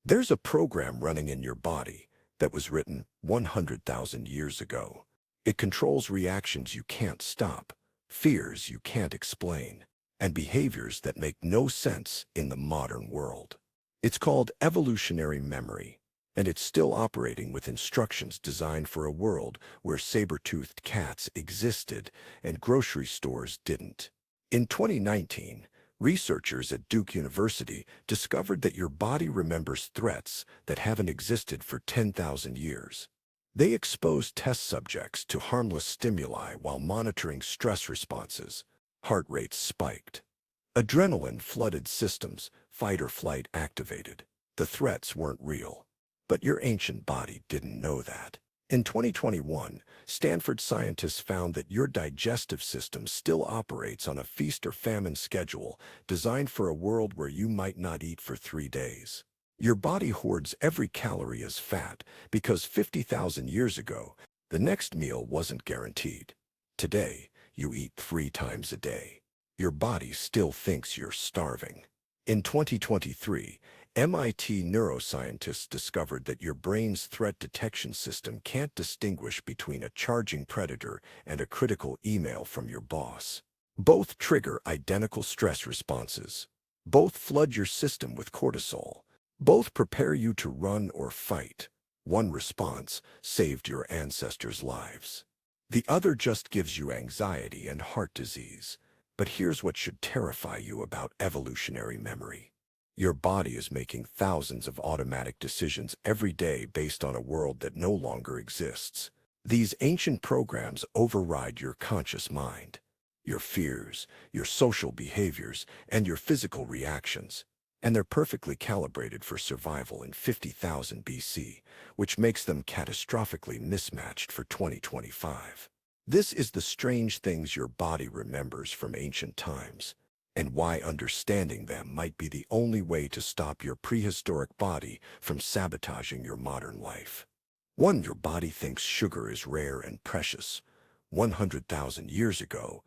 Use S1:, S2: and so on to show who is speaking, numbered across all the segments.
S1: There's a program running in your body that was written 100,000 years ago. It controls reactions you can't stop, fears you can't explain, and behaviors that make no sense in the modern world. It's called evolutionary memory, and it's still operating with instructions designed for a world where saber-toothed cats existed and grocery stores didn't. In 2019, researchers at Duke University discovered that your body remembers threats that haven't existed for 10,000 years. They exposed test subjects to harmless stimuli while monitoring stress responses. Heart rates spiked. Adrenaline flooded systems, fight or flight activated. The threats weren't real. But your ancient body didn't know that. In 2021, Stanford scientists found that your digestive system still operates on a feast or famine schedule designed for a world where you might not eat for 3 days. Your body hoards every calorie as fat because 50,000 years ago, the next meal wasn't guaranteed. Today, you eat 3 times a day. Your body still thinks you're starving. In 2023, MIT neuroscientists discovered that your brain's threat detection system can't distinguish between a charging predator and a critical email from your boss. Both trigger identical stress responses. Both flood your system with cortisol. Both prepare you to run or fight. One response saved your ancestors' lives. The other just gives you anxiety and heart disease. But here's what should terrify you about evolutionary memory. Your body is making thousands of automatic decisions every day based on a world that no longer exists. These ancient programs override your conscious mind, your fears, your social behaviors, and your physical reactions. And they're perfectly calibrated for survival in 50,000 BC, which makes them catastrophically mismatched for 2025. This is the strange things your body remembers from ancient times, and why understanding them might be the only way to stop your prehistoric body from sabotaging your modern life. 1. Your body thinks sugar is rare and precious. 100,000 years ago,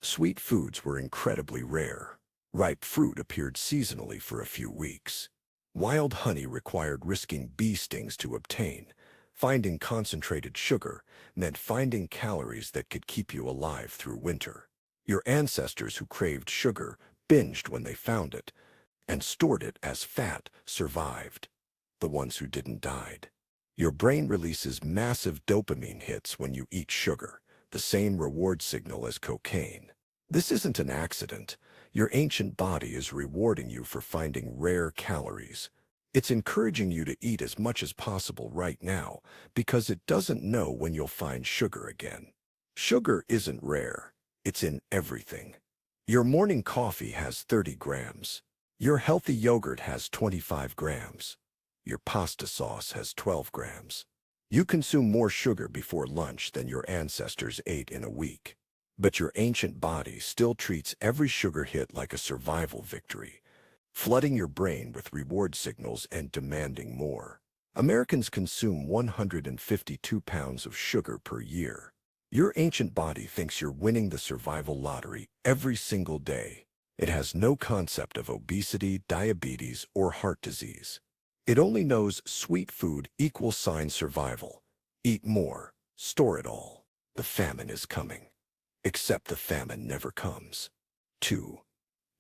S1: sweet foods were incredibly rare. Ripe fruit appeared seasonally for a few weeks. Wild honey required risking bee stings to obtain. Finding concentrated sugar meant finding calories that could keep you alive through winter. Your ancestors who craved sugar binged when they found it and stored it as fat survived. The ones who didn't died. Your brain releases massive dopamine hits when you eat sugar, the same reward signal as cocaine. This isn't an accident. Your ancient body is rewarding you for finding rare calories. It's encouraging you to eat as much as possible right now because it doesn't know when you'll find sugar again. Sugar isn't rare. It's in everything. Your morning coffee has 30 grams. Your healthy yogurt has 25 grams. Your pasta sauce has 12 grams. You consume more sugar before lunch than your ancestors ate in a week. But your ancient body still treats every sugar hit like a survival victory, flooding your brain with reward signals and demanding more. Americans consume 152 pounds of sugar per year. Your ancient body thinks you're winning the survival lottery every single day. It has no concept of obesity, diabetes, or heart disease. It only knows sweet food equals survival. Eat more, store it all. The famine is coming. Except the famine never comes. 2.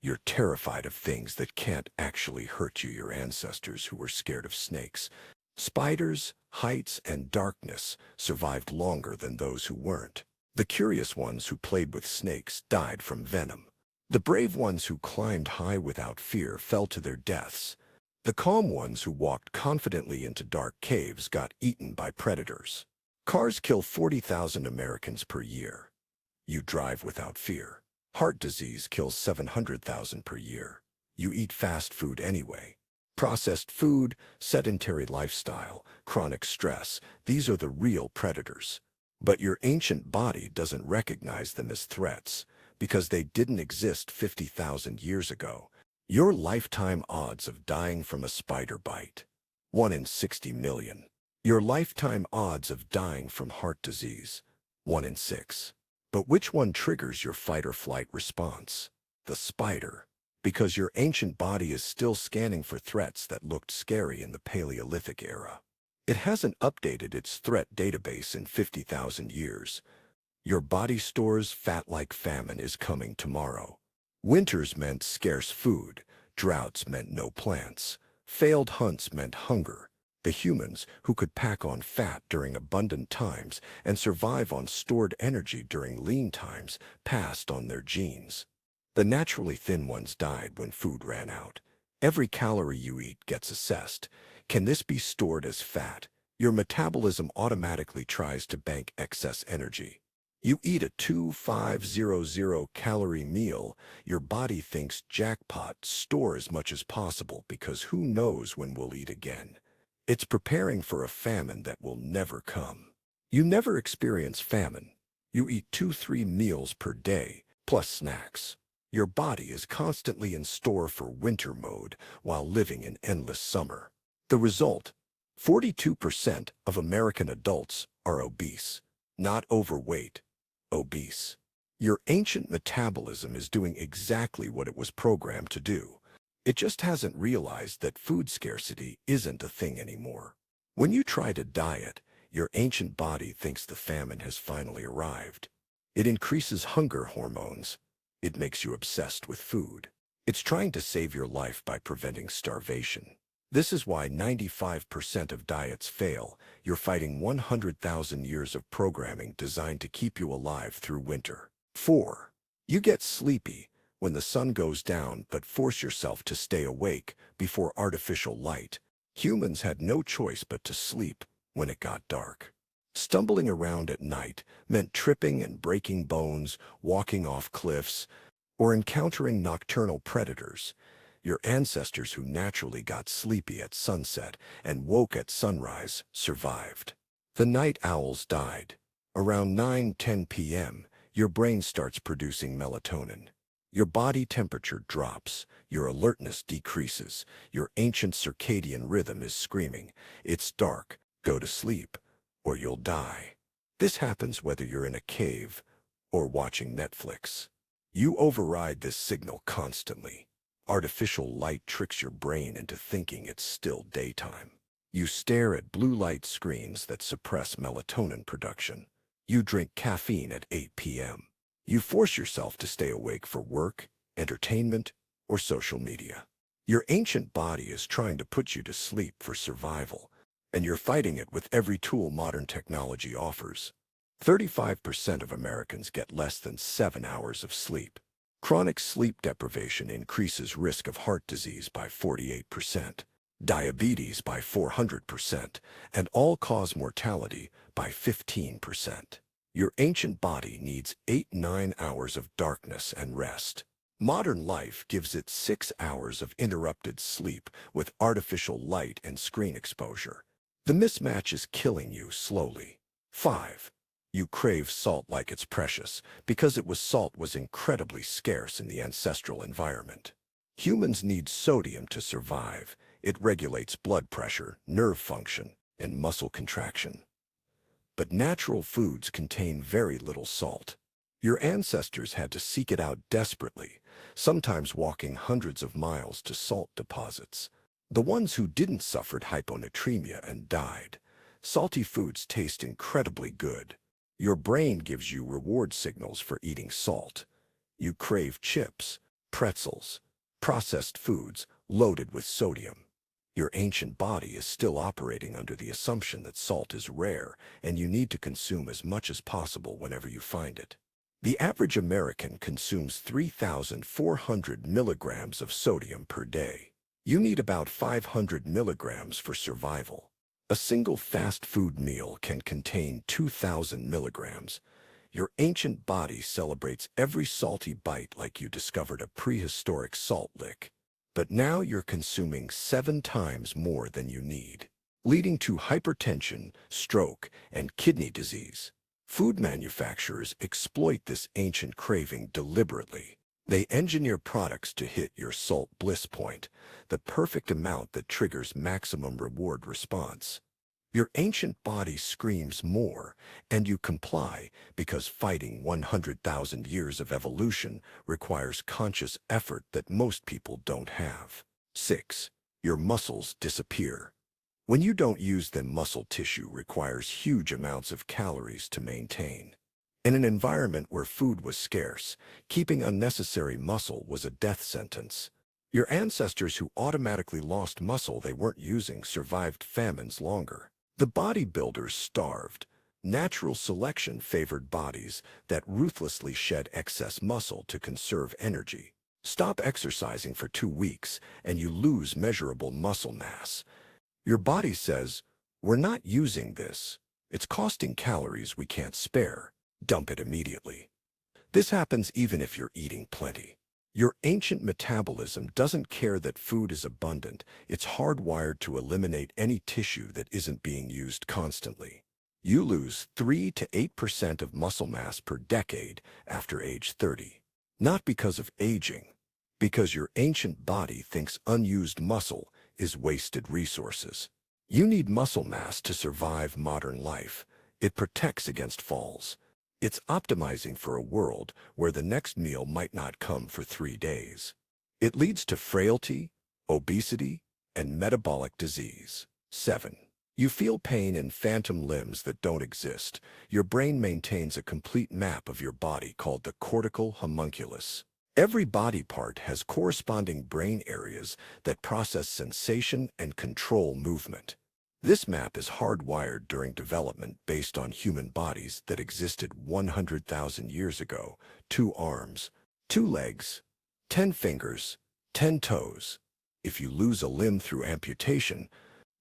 S1: You're terrified of things that can't actually hurt you. Your ancestors who were scared of snakes, spiders, heights, and darkness survived longer than those who weren't. The curious ones who played with snakes died from venom. The brave ones who climbed high without fear fell to their deaths. The calm ones who walked confidently into dark caves got eaten by predators. Cars kill 40,000 Americans per year. You drive without fear. Heart disease kills 700,000 per year. You eat fast food anyway. Processed food, sedentary lifestyle, chronic stress, these are the real predators. But your ancient body doesn't recognize them as threats because they didn't exist 50,000 years ago. Your lifetime odds of dying from a spider bite, 1 in 60 million. Your lifetime odds of dying from heart disease, 1 in 6. But which one triggers your fight or flight response? The spider. Because your ancient body is still scanning for threats that looked scary in the Paleolithic era. It hasn't updated its threat database in 50,000 years. Your body stores fat like famine is coming tomorrow. Winters meant scarce food. Droughts meant no plants. Failed hunts meant hunger. The humans who could pack on fat during abundant times and survive on stored energy during lean times passed on their genes. The naturally thin ones died when food ran out. Every calorie you eat gets assessed. Can this be stored as fat? Your metabolism automatically tries to bank excess energy. You eat a 2500 calorie meal, your body thinks jackpot, store as much as possible because who knows when we'll eat again. It's preparing for a famine that will never come. You never experience famine. You eat 2-3 meals per day, plus snacks. Your body is constantly in store for winter mode while living in endless summer. The result? 42% of American adults are obese. Not overweight, obese. Your ancient metabolism is doing exactly what it was programmed to do. It just hasn't realized that food scarcity isn't a thing anymore. When you try to diet, your ancient body thinks the famine has finally arrived. It increases hunger hormones. It makes you obsessed with food. It's trying to save your life by preventing starvation. This is why 95% of diets fail. You're fighting 100,000 years of programming designed to keep you alive through winter. 4. You get sleepy when the sun goes down, but force yourself to stay awake before artificial light. Humans had no choice but to sleep when it got dark. Stumbling around at night meant tripping and breaking bones, walking off cliffs, or encountering nocturnal predators. Your ancestors who naturally got sleepy at sunset and woke at sunrise survived. The night owls died. Around 9-10 p.m., your brain starts producing melatonin. Your body temperature drops, your alertness decreases, your ancient circadian rhythm is screaming, "It's dark, go to sleep, or you'll die." This happens whether you're in a cave or watching Netflix. You override this signal constantly. Artificial light tricks your brain into thinking it's still daytime. You stare at blue light screens that suppress melatonin production. You drink caffeine at 8 p.m. You force yourself to stay awake for work, entertainment, or social media. Your ancient body is trying to put you to sleep for survival, and you're fighting it with every tool modern technology offers. 35% of Americans get less than 7 hours of sleep. Chronic sleep deprivation increases risk of heart disease by 48%, diabetes by 400%, and all-cause mortality by 15%. Your ancient body needs 8-9 hours of darkness and rest. Modern life gives it 6 hours of interrupted sleep with artificial light and screen exposure. The mismatch is killing you slowly. 5. You crave salt like it's precious because salt was incredibly scarce in the ancestral environment. Humans need sodium to survive. It regulates blood pressure, nerve function, and muscle contraction. But natural foods contain very little salt. Your ancestors had to seek it out desperately, sometimes walking hundreds of miles to salt deposits. The ones who didn't suffered hyponatremia and died. Salty foods taste incredibly good. Your brain gives you reward signals for eating salt. You crave chips, pretzels, processed foods loaded with sodium. Your ancient body is still operating under the assumption that salt is rare and you need to consume as much as possible whenever you find it. The average American consumes 3,400 milligrams of sodium per day. You need about 500 milligrams for survival. A single fast food meal can contain 2,000 milligrams. Your ancient body celebrates every salty bite like you discovered a prehistoric salt lick. But now you're consuming 7 times more than you need, leading to hypertension, stroke, and kidney disease. Food manufacturers exploit this ancient craving deliberately. They engineer products to hit your salt bliss point, the perfect amount that triggers maximum reward response. Your ancient body screams more, and you comply because fighting 100,000 years of evolution requires conscious effort that most people don't have. 6. Your muscles disappear. When you don't use them, muscle tissue requires huge amounts of calories to maintain. In an environment where food was scarce, keeping unnecessary muscle was a death sentence. Your ancestors who automatically lost muscle they weren't using survived famines longer. The bodybuilders starved. Natural selection favored bodies that ruthlessly shed excess muscle to conserve energy. Stop exercising for 2 weeks and you lose measurable muscle mass. Your body says, "We're not using this. It's costing calories we can't spare. Dump it immediately." This happens even if you're eating plenty. Your ancient metabolism doesn't care that food is abundant. It's hardwired to eliminate any tissue that isn't being used constantly. You lose 3 to 8% of muscle mass per decade after age 30. Not because of aging, because your ancient body thinks unused muscle is wasted resources. You need muscle mass to survive modern life. It protects against falls. It's optimizing for a world where the next meal might not come for 3 days. It leads to frailty, obesity, and metabolic disease. 7. You feel pain in phantom limbs that don't exist. Your brain maintains a complete map of your body called the cortical homunculus. Every body part has corresponding brain areas that process sensation and control movement. This map is hardwired during development based on human bodies that existed 100,000 years ago. 2 arms, 2 legs, 10 fingers, 10 toes. If you lose a limb through amputation,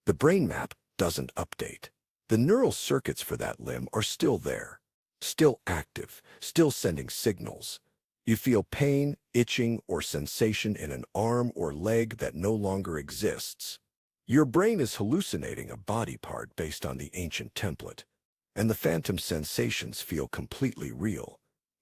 S1: the brain map doesn't update. The neural circuits for that limb are still there, still active, still sending signals. You feel pain, itching, or sensation in an arm or leg that no longer exists. Your brain is hallucinating a body part based on the ancient template, and the phantom sensations feel completely real.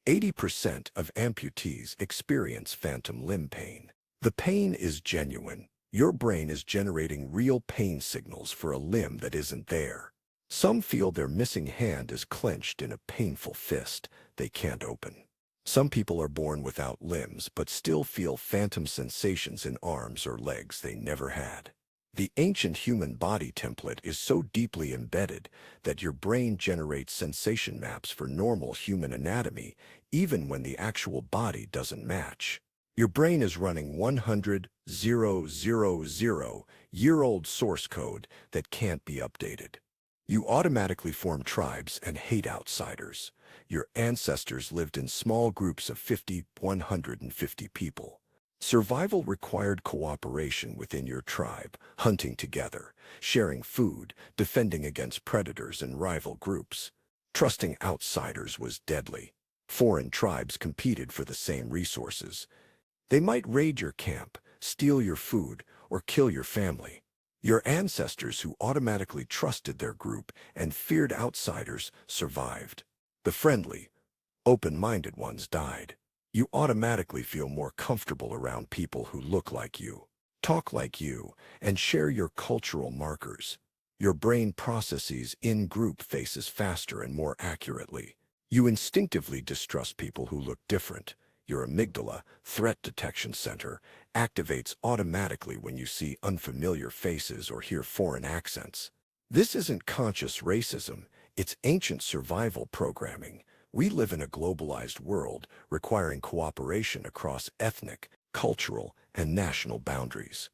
S1: 80% of amputees experience phantom limb pain. The pain is genuine. Your brain is generating real pain signals for a limb that isn't there. Some feel their missing hand is clenched in a painful fist they can't open. Some people are born without limbs but still feel phantom sensations in arms or legs they never had. The ancient human body template is so deeply embedded that your brain generates sensation maps for normal human anatomy even when the actual body doesn't match. Your brain is running 100,000-year-old source code that can't be updated. You automatically form tribes and hate outsiders. Your ancestors lived in small groups of 50, 150 people. Survival required cooperation within your tribe, hunting together, sharing food, defending against predators and rival groups. Trusting outsiders was deadly. Foreign tribes competed for the same resources. They might raid your camp, steal your food, or kill your family. Your ancestors who automatically trusted their group and feared outsiders survived. The friendly, open-minded ones died. You automatically feel more comfortable around people who look like you, talk like you, and share your cultural markers. Your brain processes in-group faces faster and more accurately. You instinctively distrust people who look different. Your amygdala, threat detection center, activates automatically when you see unfamiliar faces or hear foreign accents. This isn't conscious racism, it's ancient survival programming. We live in a globalized world requiring cooperation across ethnic, cultural, and national boundaries.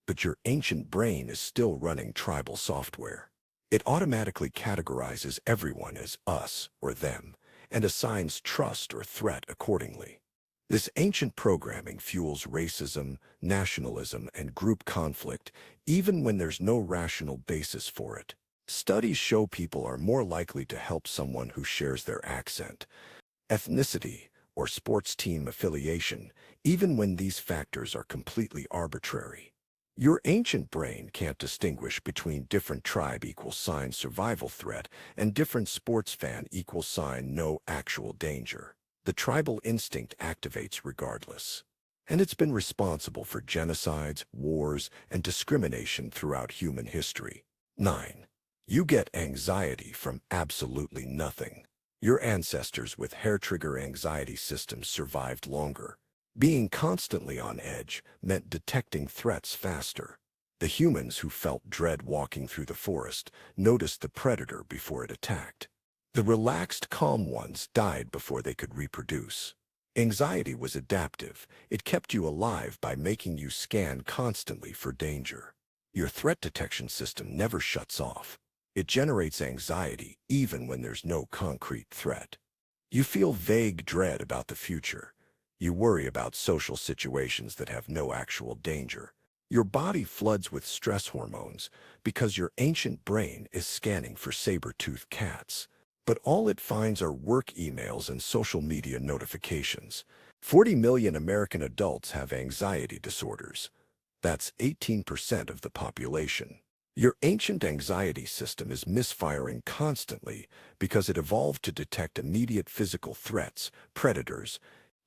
S1: But your ancient brain is still running tribal software. It automatically categorizes everyone as us or them and assigns trust or threat accordingly. This ancient programming fuels racism, nationalism, and group conflict even when there's no rational basis for it. Studies show people are more likely to help someone who shares their accent, ethnicity, or sports team affiliation, even when these factors are completely arbitrary. Your ancient brain can't distinguish between different tribe equals sign survival threat and different sports fan equals sign no actual danger. The tribal instinct activates regardless. And it's been responsible for genocides, wars, and discrimination throughout human history. 9. You get anxiety from absolutely nothing. Your ancestors with hair-trigger anxiety systems survived longer. Being constantly on edge meant detecting threats faster. The humans who felt dread walking through the forest noticed the predator before it attacked. The relaxed, calm ones died before they could reproduce. Anxiety was adaptive. It kept you alive by making you scan constantly for danger. Your threat detection system never shuts off. It generates anxiety even when there's no concrete threat. You feel vague dread about the future. You worry about social situations that have no actual danger. Your body floods with stress hormones because your ancient brain is scanning for saber-toothed cats. But all it finds are work emails and social media notifications. 40 million American adults have anxiety disorders. That's 18% of the population. Your ancient anxiety system is misfiring constantly because it evolved to detect immediate physical threats, predators,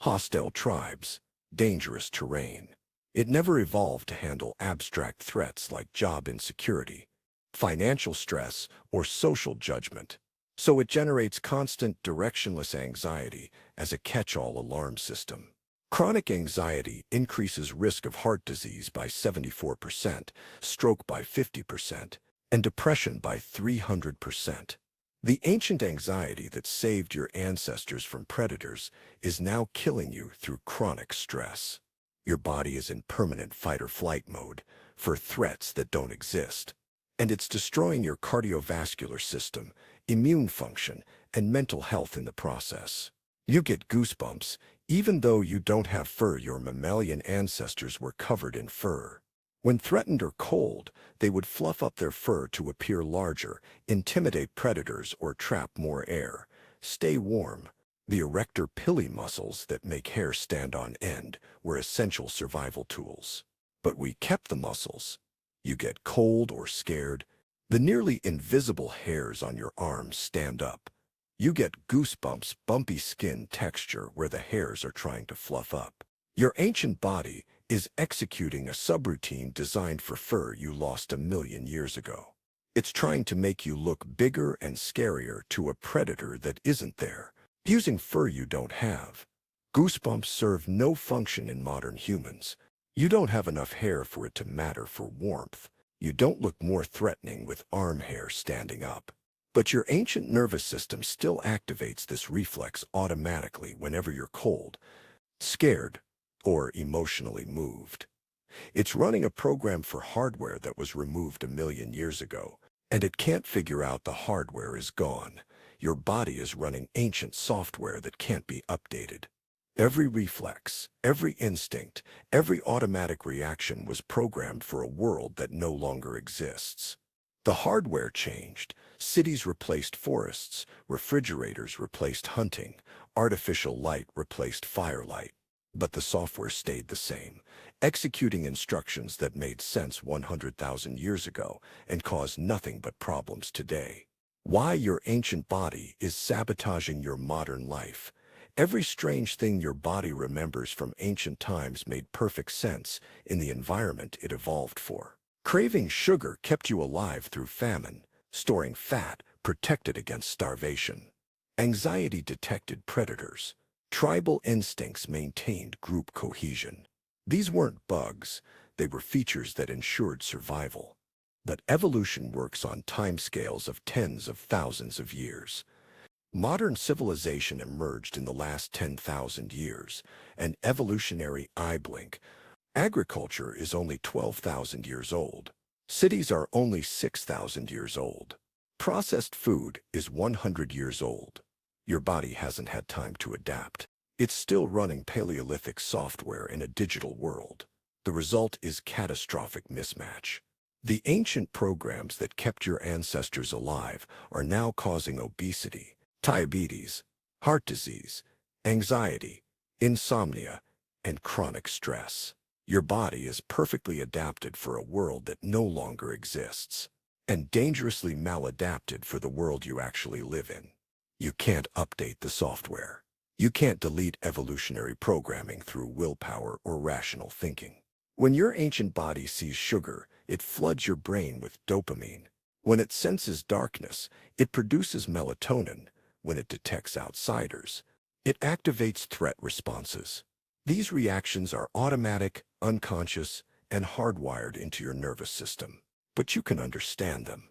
S1: hostile tribes, dangerous terrain. It never evolved to handle abstract threats like job insecurity, financial stress, or social judgment. So it generates constant directionless anxiety as a catch-all alarm system. Chronic anxiety increases risk of heart disease by 74%, stroke by 50%, and depression by 300%. The ancient anxiety that saved your ancestors from predators is now killing you through chronic stress. Your body is in permanent fight-or-flight mode for threats that don't exist. And it's destroying your cardiovascular system, immune function, and mental health in the process. You get goosebumps even though you don't have fur. Your mammalian ancestors were covered in fur. When threatened or cold, they would fluff up their fur to appear larger, intimidate predators, or trap more air. Stay warm. The erector pili muscles that make hair stand on end were essential survival tools. But we kept the muscles. You get cold or scared, the nearly invisible hairs on your arms stand up. You get goosebumps, bumpy skin texture where the hairs are trying to fluff up. Your ancient body is executing a subroutine designed for fur you lost 1,000,000 years ago. It's trying to make you look bigger and scarier to a predator that isn't there, using fur you don't have. Goosebumps serve no function in modern humans. You don't have enough hair for it to matter for warmth. You don't look more threatening with arm hair standing up. But your ancient nervous system still activates this reflex automatically whenever you're cold, scared, or emotionally moved. It's running a program for hardware that was removed 1,000,000 years ago, and it can't figure out the hardware is gone. Your body is running ancient software that can't be updated. Every reflex, every instinct, every automatic reaction was programmed for a world that no longer exists. The hardware changed. Cities replaced forests, refrigerators replaced hunting, artificial light replaced firelight. But the software stayed the same, executing instructions that made sense 100,000 years ago and caused nothing but problems today. Why your ancient body is sabotaging your modern life. Every strange thing your body remembers from ancient times made perfect sense in the environment it evolved for. Craving sugar kept you alive through famine. Storing fat protected against starvation. Anxiety detected predators. Tribal instincts maintained group cohesion. These weren't bugs. They were features that ensured survival. But evolution works on timescales of tens of thousands of years. Modern civilization emerged in the last 10,000 years, an evolutionary eye blink. Agriculture is only 12,000 years old. Cities are only 6,000 years old. Processed food is 100 years old. Your body hasn't had time to adapt. It's still running Paleolithic software in a digital world. The result is catastrophic mismatch. The ancient programs that kept your ancestors alive are now causing obesity, diabetes, heart disease, anxiety, insomnia, and chronic stress. Your body is perfectly adapted for a world that no longer exists, and dangerously maladapted for the world you actually live in. You can't update the software. You can't delete evolutionary programming through willpower or rational thinking. When your ancient body sees sugar, it floods your brain with dopamine. When it senses darkness, it produces melatonin. When it detects outsiders, it activates threat responses. These reactions are automatic, unconscious, and hardwired into your nervous system. But you can understand them.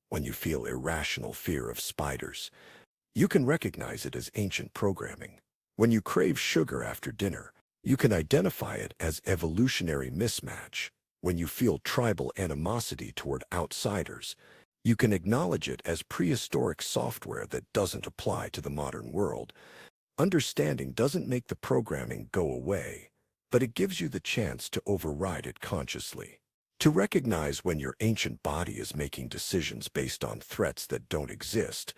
S1: When you feel irrational fear of spiders, you can recognize it as ancient programming. When you crave sugar after dinner, you can identify it as evolutionary mismatch. When you feel tribal animosity toward outsiders, you can acknowledge it as prehistoric software that doesn't apply to the modern world. Understanding doesn't make the programming go away, but it gives you the chance to override it consciously. To recognize when your ancient body is making decisions based on threats that don't exist,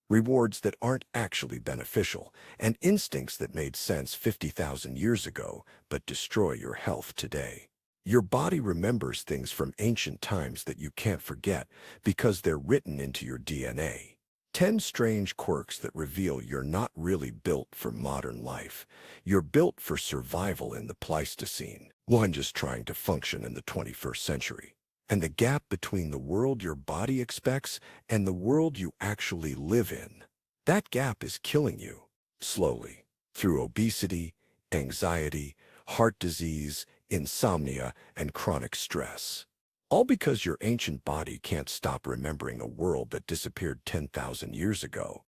S1: rewards that aren't actually beneficial, and instincts that made sense 50,000 years ago but destroy your health today. Your body remembers things from ancient times that you can't forget because they're written into your DNA. 10 strange quirks that reveal you're not really built for modern life. You're built for survival in the Pleistocene. One, just trying to function in the 21st century. And the gap between the world your body expects and the world you actually live in. That gap is killing you, slowly, through obesity, anxiety, heart disease, insomnia, and chronic stress. All because your ancient body can't stop remembering a world that disappeared 10,000 years ago.